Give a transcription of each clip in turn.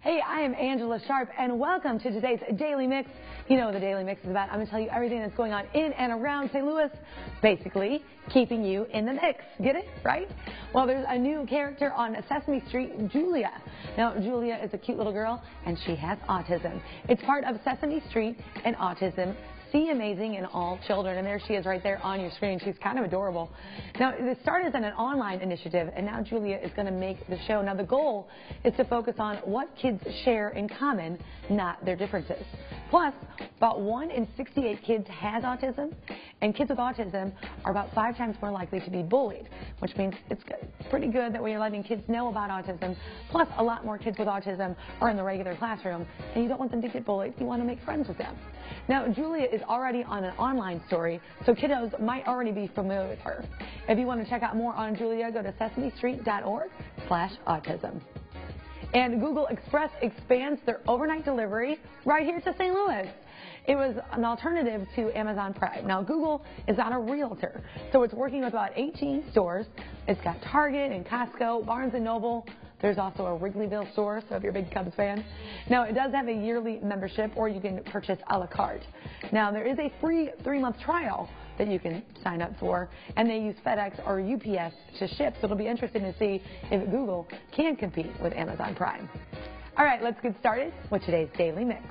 Hey, I am Angela Sharp, and welcome to today's Daily Mix. You know what the Daily Mix is about. I'm going to tell you everything that's going on in and around St. Louis, basically keeping you in the mix. Get it? Right? Well, there's a new character on Sesame Street, Julia. Now, Julia is a cute little girl, and she has autism. It's part of Sesame Street and autism. See Amazing in All Children, and there she is right there on your screen. She's kind of adorable. Now, this started as an online initiative, and now Julia is going to make the show. Now, the goal is to focus on what kids share in common, not their differences. Plus, about 1 in 68 kids has autism, and kids with autism are about 5 times more likely to be bullied, which means it's pretty good that we are letting kids know about autism. Plus, a lot more kids with autism are in the regular classroom, and you don't want them to get bullied. You want to make friends with them. Now, Julia is already on an online story, so kiddos might already be familiar with her. If you want to check out more on Julia, go to sesamestreet.org/autism. And Google Express expands their overnight delivery right here to St. Louis. It was an alternative to Amazon Prime. Now, Google is not a realtor, so it's working with about 18 stores. It's got Target and Costco, Barnes & Noble. There's also a Wrigleyville store, so if you're a big Cubs fan. Now, it does have a yearly membership, or you can purchase a la carte. Now, there is a free 3-month trial that you can sign up for, and they use FedEx or UPS to ship, so it'll be interesting to see if Google can compete with Amazon Prime. All right, let's get started with today's Daily Mix.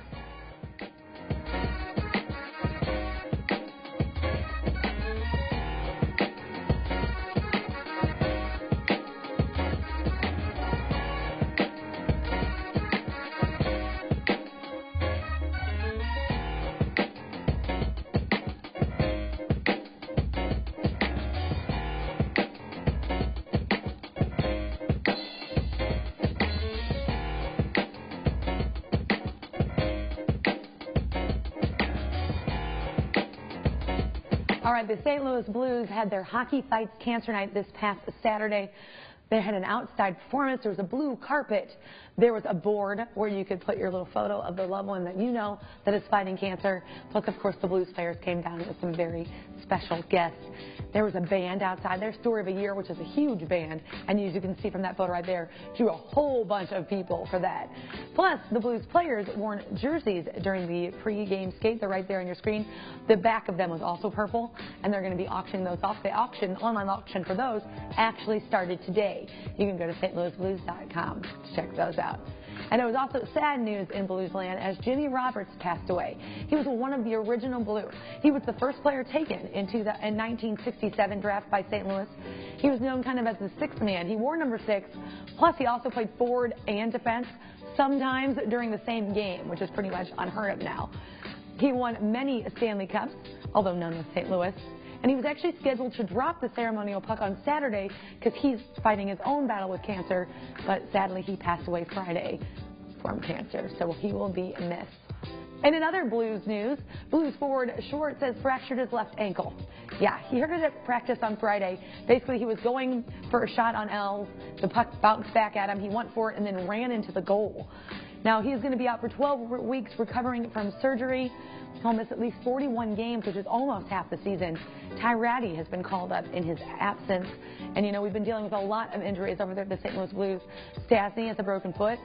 All right, the St. Louis Blues had their Hockey Fights Cancer Night this past Saturday. They had an outside performance. There was a blue carpet. There was a board where you could put your little photo of the loved one that you know that is fighting cancer. Plus, of course, the Blues players came down with some very special guests. There was a band outside. Their Story of a Year, which is a huge band, and as you can see from that photo right there, drew a whole bunch of people for that. Plus, the Blues players wore jerseys during the pre-game skate. They're right there on your screen. The back of them was also purple, and they're going to be auctioning those off. The online auction for those actually started today. You can go to stlouisblues.com to check those out. And there was also sad news in Bluesland as Jimmy Roberts passed away. He was one of the original Blues. He was the first player taken in 1967 draft by St. Louis. He was known kind of as the sixth man. He wore number 6. Plus, he also played forward and defense, sometimes during the same game, which is pretty much unheard of now. He won many Stanley Cups, although none with St. Louis. And he was actually scheduled to drop the ceremonial puck on Saturday because he's fighting his own battle with cancer, but sadly he passed away Friday from cancer, so he will be missed. And in other Blues news, Blues forward Schwartz has fractured his left ankle. Yeah, he hurt it at practice on Friday. Basically, he was going for a shot on L. The puck bounced back at him. He went for it and then ran into the goal. Now, he's going to be out for 12 weeks recovering from surgery. He'll miss at least 41 games, which is almost half the season. Ty Ratty has been called up in his absence. And, you know, we've been dealing with a lot of injuries over there at the St. Louis Blues. Stastny has a broken foot.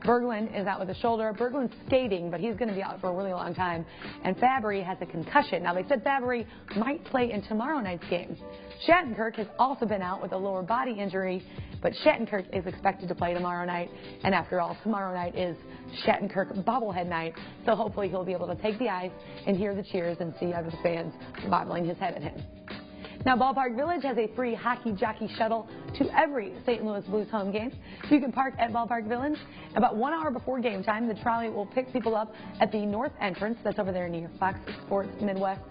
Berglund is out with a shoulder. Berglund's skating, but he's going to be out for a really long time. And Fabry has a concussion. Now, they said Fabry might play in tomorrow night's game. Shattenkirk has also been out with a lower body injury, but Shattenkirk is expected to play tomorrow night. And after all, tomorrow night is Shattenkirk bobblehead night, so hopefully he'll be able to take the ice and hear the cheers and see other fans bobbling his head at him. Now, Ballpark Village has a free hockey jockey shuttle to every St. Louis Blues home game. You can park at Ballpark Village. About 1 hour before game time, the trolley will pick people up at the north entrance, that's over there near Fox Sports Midwest,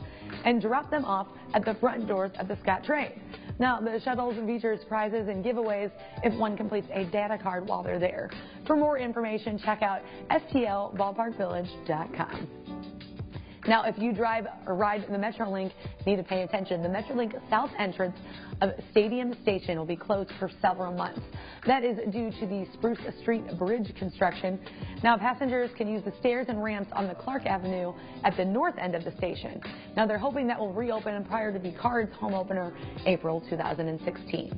and drop them off at the front doors of the Scott Train. Now, the shuttles features prizes and giveaways if one completes a data card while they're there. For more information, check out stlballparkvillage.com. Now, if you drive or ride the Metrolink, you need to pay attention. The Metrolink south entrance of Stadium Station will be closed for several months. That is due to the Spruce Street Bridge construction. Now, passengers can use the stairs and ramps on the Clark Avenue at the north end of the station. Now, they're hoping that will reopen prior to the Cards home opener April 2016.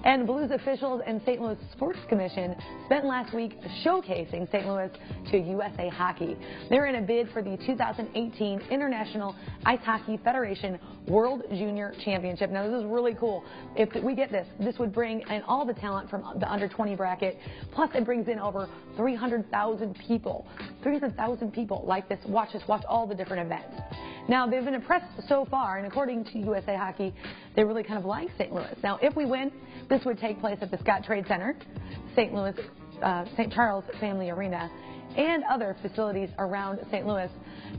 And Blues officials and St. Louis Sports Commission spent last week showcasing St. Louis to USA Hockey. They're in a bid for the 2018 International Ice Hockey Federation World Junior Championship. Now, this is really cool. If we get this, this would bring in all the talent from the under 20 bracket, plus it brings in over 300,000 people. 300,000 people like this, watch all the different events. Now, they've been impressed so far, and according to USA Hockey, they really kind of like St. Louis. Now, if we win, this would take place at the Scottrade Center, St. Charles Family Arena, and other facilities around St. Louis.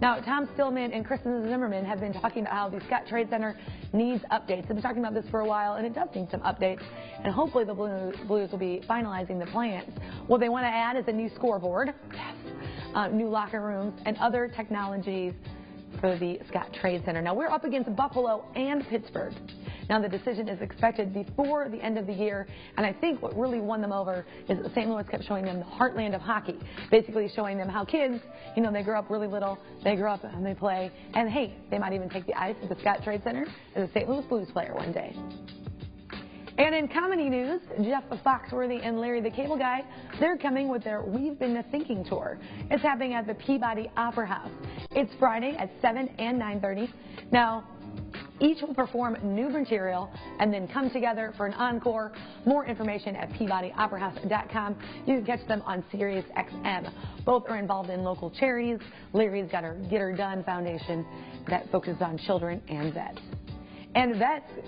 Now, Tom Stillman and Kristen Zimmerman have been talking about how the Scottrade Center needs updates. They've been talking about this for a while, and it does need some updates, and hopefully the Blues will be finalizing the plans. What they want to add is a new scoreboard, new locker rooms, and other technologies for the Scottrade Center. Now, we're up against Buffalo and Pittsburgh. Now, the decision is expected before the end of the year, and I think what really won them over is that St. Louis kept showing them the heartland of hockey, basically showing them how kids, they grow up really little, they grow up and they play, and hey, they might even take the ice at the Scottrade Center as a St. Louis Blues player one day. And in comedy news, Jeff Foxworthy and Larry the Cable Guy, they're coming with their We've Been Thinking tour. It's happening at the Peabody Opera House. It's Friday at 7 and 9:30. Now, each will perform new material and then come together for an encore. More information at PeabodyOperaHouse.com. You can catch them on Sirius XM. Both are involved in local charities. Larry's got her Get Her Done Foundation that focuses on children and vets. And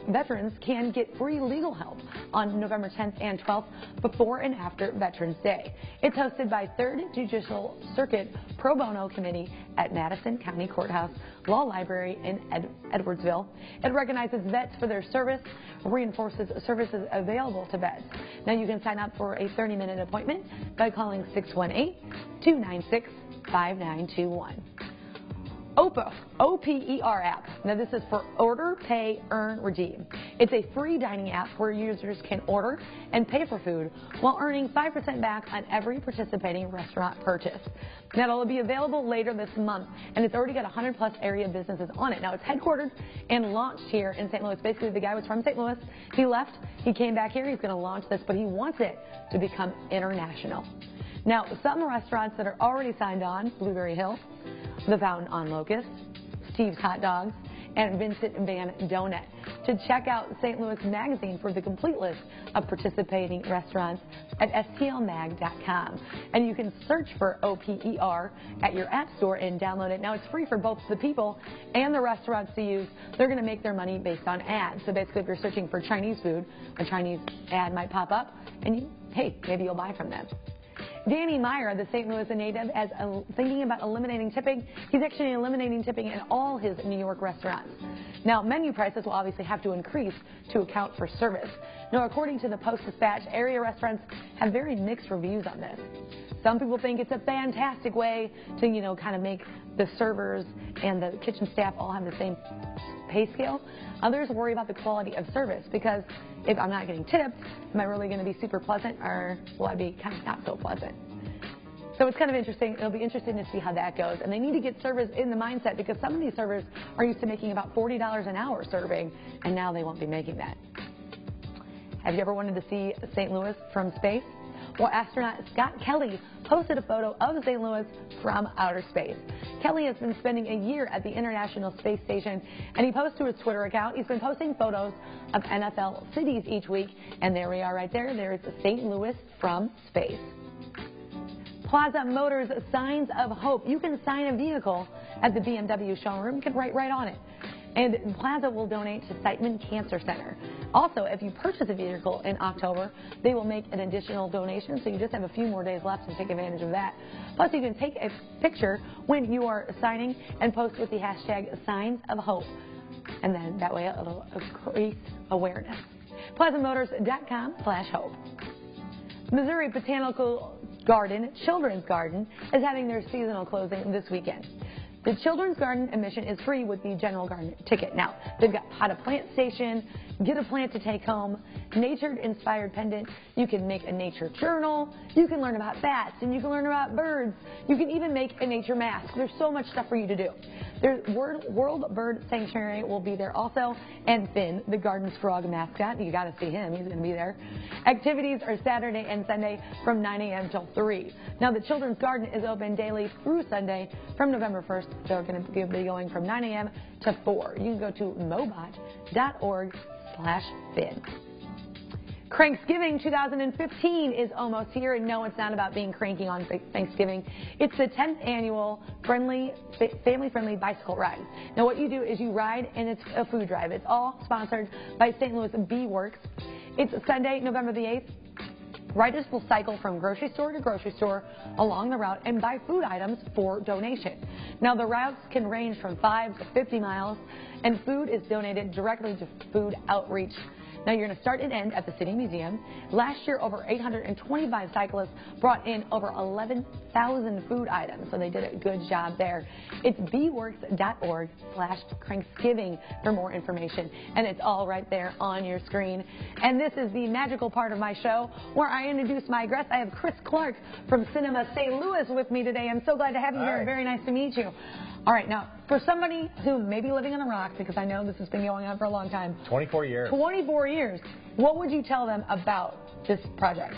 veterans can get free legal help on November 10th and 12th before and after Veterans Day. It's hosted by 3rd Judicial Circuit Pro Bono Committee at Madison County Courthouse Law Library in Edwardsville. It recognizes vets for their service, reinforces services available to vets. Now, you can sign up for a 30-minute appointment by calling 618-296-5921. OPER app. Now, this is for Order, Pay, Earn, Redeem. It's a free dining app where users can order and pay for food while earning 5% back on every participating restaurant purchase. Now, it'll be available later this month, and it's already got 100-plus area businesses on it. Now, it's headquartered and launched here in St. Louis. Basically, the guy was from St. Louis. He left. He came back here. He's going to launch this, but he wants it to become international. Now, some restaurants that are already signed on, Blueberry Hill, The Fountain on Locust, Steve's Hot Dogs, and Vincent Van Donut. To check out St. Louis Magazine for the complete list of participating restaurants at stlmag.com. And you can search for OPER at your app store and download it. Now, it's free for both the people and the restaurants to use. They're going to make their money based on ads. So basically, if you're searching for Chinese food, a Chinese ad might pop up, and maybe you'll buy from them. Danny Meyer, the St. Louis native, is thinking about eliminating tipping. He's actually eliminating tipping in all his New York restaurants. Now, menu prices will obviously have to increase to account for service. Now, according to the Post-Dispatch, area restaurants have very mixed reviews on this. Some people think it's a fantastic way to, kind of make the servers and the kitchen staff all have the same pay scale. Others worry about the quality of service because if I'm not getting tipped, am I really going to be super pleasant, or will I be kind of not so pleasant? So it's kind of interesting. It'll be interesting to see how that goes. And they need to get servers in the mindset because some of these servers are used to making about $40 an hour serving, and now they won't be making that. Have you ever wanted to see St. Louis from space? Well, astronaut Scott Kelly posted a photo of St. Louis from outer space. Kelly has been spending a year at the International Space Station, and he posts to his Twitter account. He's been posting photos of NFL cities each week, and there we are right there. There's St. Louis from space. Plaza Motors Signs of Hope. You can sign a vehicle at the BMW showroom. You can write right on it. And Plaza will donate to Siteman Cancer Center. Also, if you purchase a vehicle in October, they will make an additional donation, so you just have a few more days left to take advantage of that. Plus, you can take a picture when you are signing and post with the hashtag Signs of Hope. And then that way it'll increase awareness. PlazaMotors.com/hope. Missouri Botanical Garden, Children's Garden, is having their seasonal closing this weekend. The Children's Garden admission is free with the General Garden ticket. Now, they've got Pot a Plant Station, Get a Plant to Take Home, nature-inspired pendant. You can make a nature journal. You can learn about bats, and you can learn about birds. You can even make a nature mask. There's so much stuff for you to do. There's World Bird Sanctuary will be there also, and Finn, the Garden Frog mascot. You got to see him. He's going to be there. Activities are Saturday and Sunday from 9 a.m. till 3. Now, the Children's Garden is open daily through Sunday from November 1st. They're going to be going from 9 a.m. to 4. You can go to mobot.org/Finn. Cranksgiving 2015 is almost here, and no, it's not about being cranky on Thanksgiving. It's the 10th annual family-friendly bicycle ride. Now, what you do is you ride, and it's a food drive. It's all sponsored by St. Louis Bee Works. It's Sunday, November the 8th. Riders will cycle from grocery store to grocery store along the route and buy food items for donation. Now, the routes can range from 5 to 50 miles, and food is donated directly to food outreach. Now, you're going to start and end at the City Museum. Last year, over 825 cyclists brought in over 11,000 food items, so they did a good job there. It's beeworks.org/Cranksgiving for more information, and it's all right there on your screen. And this is the magical part of my show where I introduce my guests. I have Chris Clark from Cinema St. Louis with me today. I'm so glad to have you here. Very nice to meet you. All right, now, for somebody who may be living on a rock, because I know this has been going on for a long time. 24 years. 24 years. What would you tell them about this project?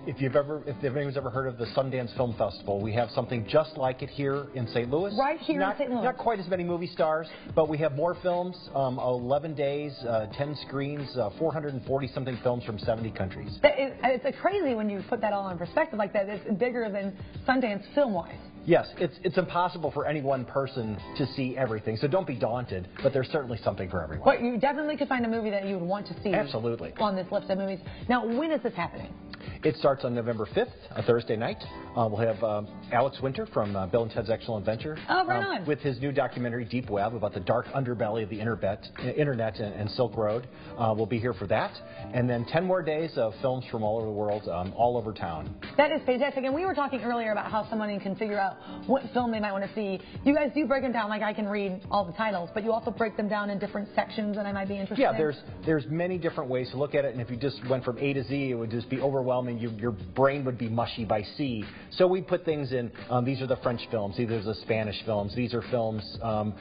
If anyone's ever heard of the Sundance Film Festival, we have something just like it here in St. Louis. Right here in St. Louis. Not quite as many movie stars, but we have more films, 11 days, 10 screens, 440-something films from 70 countries. It's crazy when you put that all in perspective like that. It's bigger than Sundance film-wise. Yes, it's impossible for any one person to see everything, so don't be daunted, but there's certainly something for everyone. But you definitely could find a movie that you would want to see. Absolutely. On this list of movies. Now, when is this happening? It starts on November 5th, a Thursday night. We'll have Alex Winter from Bill and Ted's Excellent Adventure. Oh, right on. With his new documentary, Deep Web, about the dark underbelly of the internet and Silk Road. We'll be here for that. And then 10 more days of films from all over the world, all over town. That is fantastic. And we were talking earlier about how somebody can figure out what film they might want to see. You guys do break them down, like I can read all the titles, but you also break them down in different sections that I might be interested in. Yeah, there's many different ways to look at it, and if you just went from A to Z, it would just be overwhelming. Your brain would be mushy by C. So we put things in, these are the French films, these are the Spanish films, these are films, are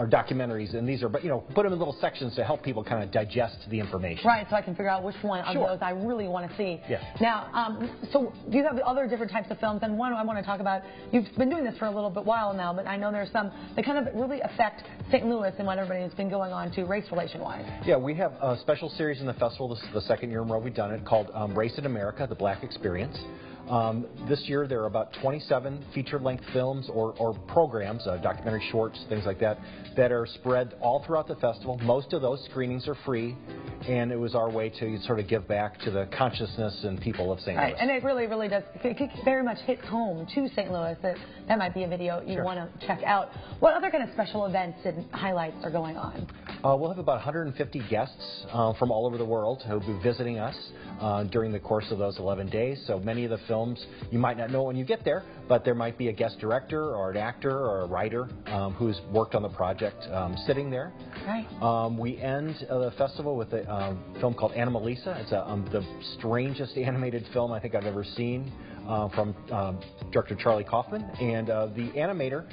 documentaries, and these are, but put them in little sections to help people kind of digest the information. Right, so I can figure out which one of those I really want to see. Yeah. Now, so do you have other different types of films? And one I want to talk about, you've been doing this for a little bit while now, but I know there's some that kind of really affect St. Louis and what everybody has been going on to race relation-wise. Yeah, we have a special series in the festival. This is the second year in a row we've done it, called Race in America, The Black Experience. This year there are about 27 feature-length films or programs, documentary shorts, things like that, that are spread all throughout the festival. Most of those screenings are free, and it was our way to sort of give back to the consciousness and people of St. Louis. Right, and it really, really does. It very much hits home to St. Louis. That might be a video you want to check out. What other kind of special events and highlights are going on? We'll have about 150 guests from all over the world who will be visiting us during the course of those 11 days. So many of the films you might not know when you get there, but there might be a guest director or an actor or a writer who's worked on the project sitting there. Right. We end the festival with a film called Anomalisa. It's the strangest animated film I think I've ever seen. From director Charlie Kaufman, and the animator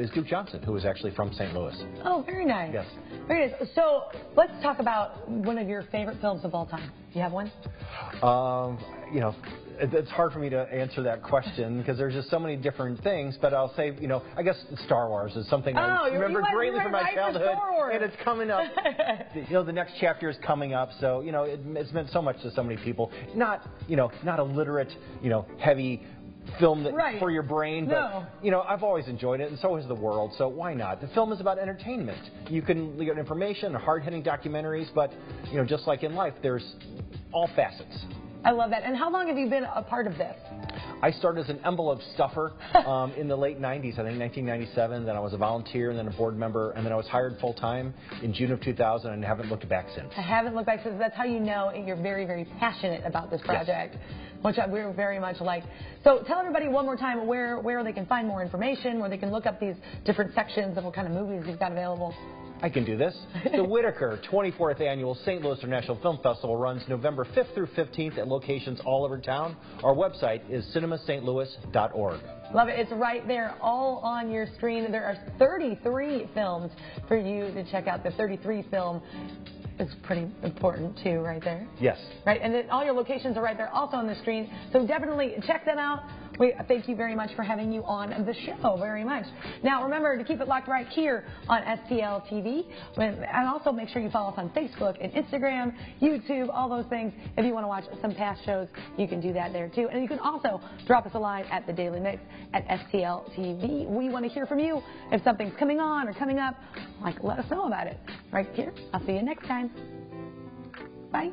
is Duke Johnson, who is actually from St. Louis. Oh, very nice. Yes. Very nice. So let's talk about one of your favorite films of all time. Do you have one? It's hard for me to answer that question because there's just so many different things, but I'll say, I guess Star Wars is something I remember greatly from my childhood, and it's coming up. The next chapter is coming up, so, it's meant so much to so many people. Not a literate, heavy film for your brain, but, I've always enjoyed it, and so has the world, so why not? The film is about entertainment. You can get information, hard-hitting documentaries, but, just like in life, there's all facets. I love that. And how long have you been a part of this? I started as an envelope stuffer in the late 90s, I think 1997. Then I was a volunteer and then a board member, and then I was hired full-time in June of 2000 and haven't looked back since. I haven't looked back since. That's how you know you're very, very passionate about this project, which we're very much like. So tell everybody one more time where they can find more information, where they can look up these different sections of what kind of movies you've got available. I can do this. The Whitaker 24th Annual St. Louis International Film Festival runs November 5th through 15th at locations all over town. Our website is cinemastlouis.org. Love it. It's right there, all on your screen. There are 33 films for you to check out. The 33 film is pretty important, too, right there. Yes. Right, and then all your locations are right there, also on the screen. So definitely check them out. We thank you very much for having you on the show, very much. Now, remember to keep it locked right here on STL TV. And also make sure you follow us on Facebook and Instagram, YouTube, all those things. If you want to watch some past shows, you can do that there, too. And you can also drop us a line at the Daily Mix at STL TV. We want to hear from you. If something's coming on or coming up, let us know about it. Right here. I'll see you next time. Bye.